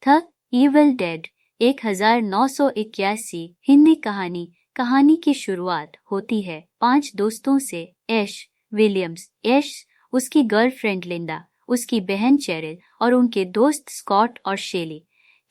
The evil dead 1981 Hindi कहानी की शुरुआत होती है 5 दोस्तों से। ऐश विलियम्स, ऐश, उसकी गर्लफ्रेंड लिंडा, उसकी बहन चेरिल और उनके दोस्त स्कॉट और शेली,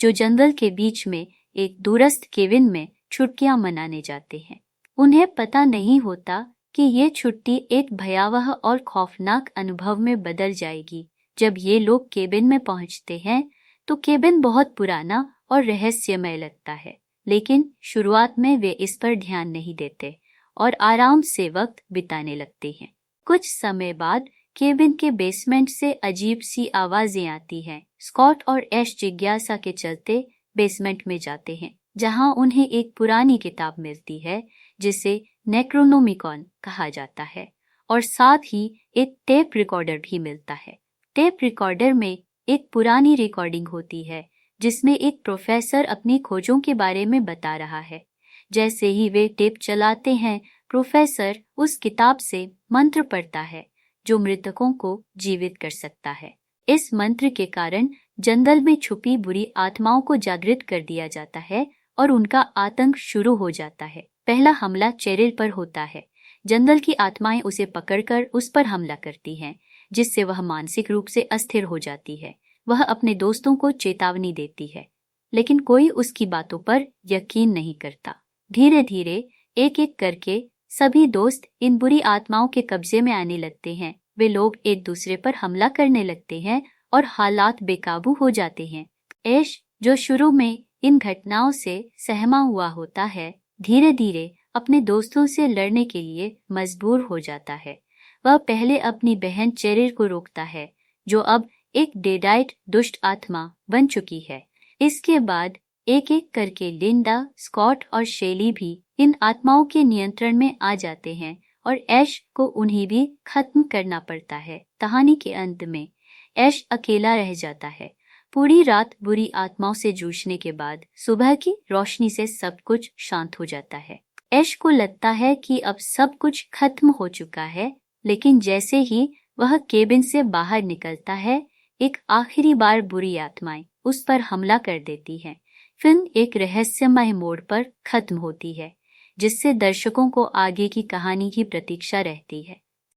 जो जंगल के बीच में एक दूरस्थ केबिन में छुट्टियां मनाने जाते हैं। उन्हें पता नहीं होता कि ये छुट्टी एक भयावह और खौफनाक अनुभव में बदल जाएगी। जब ये लोग केबिन में पहुंचते हैं तो केबिन बहुत पुराना और रहस्यमय लगता है, लेकिन शुरुआत में वे इस पर ध्यान नहीं देते और आराम से वक्त बिताने लगते हैं। कुछ समय बाद केबिन के बेसमेंट से अजीब सी आवाजें आती हैं। स्कॉट और ऐश जिज्ञासा के चलते बेसमेंट में जाते हैं, जहां उन्हें एक पुरानी किताब मिलती है जिसे नेक्रोनोमिकॉन कहा जाता है, और साथ ही एक टेप रिकॉर्डर भी मिलता है। टेप रिकॉर्डर में एक पुरानी रिकॉर्डिंग होती है जिसमें एक प्रोफेसर अपनी खोजों के बारे में बता रहा है। जैसे ही वे टेप चलाते हैं, प्रोफेसर उस किताब से मंत्र पढ़ता है जो मृतकों को जीवित कर सकता है। इस मंत्र के कारण जंगल में छुपी बुरी आत्माओं को जागृत कर दिया जाता है और उनका आतंक शुरू हो जाता है। पहला हमला चेरिल पर होता है। जंगल की आत्माएं उसे पकड़कर उस पर हमला करती हैं, जिससे वह मानसिक रूप से अस्थिर हो जाती है। वह अपने दोस्तों को चेतावनी देती है, लेकिन कोई उसकी बातों पर यकीन नहीं करता। धीरे धीरे एक एक करके सभी दोस्त इन बुरी आत्माओं के कब्जे में आने लगते हैं। वे लोग एक दूसरे पर हमला करने लगते हैं और हालात बेकाबू हो जाते हैं। ऐश, जो शुरू में इन घटनाओं से सहमा हुआ होता है, धीरे धीरे अपने दोस्तों से लड़ने के लिए मजबूर हो जाता है। वह पहले अपनी बहन चेरिल को रोकता है, जो अब एक डेडाइट दुष्ट आत्मा बन चुकी है। इसके बाद एक एक करके लिंडा, स्कॉट और शेली भी इन आत्माओं के नियंत्रण में आ जाते हैं और ऐश को उन्हें भी खत्म करना पड़ता है। कहानी के अंत में ऐश अकेला रह जाता है। पूरी रात बुरी आत्माओं से जूझने के बाद सुबह की रोशनी से सब कुछ शांत हो जाता है। ऐश को लगता है कि अब सब कुछ खत्म हो चुका है, लेकिन जैसे ही वह केबिन से बाहर निकलता है, एक आखिरी बार बुरी आत्माएं उस पर हमला कर देती हैं। फिल्म एक रहस्यमय मोड़ पर खत्म होती है, जिससे दर्शकों को आगे की कहानी की प्रतीक्षा रहती है।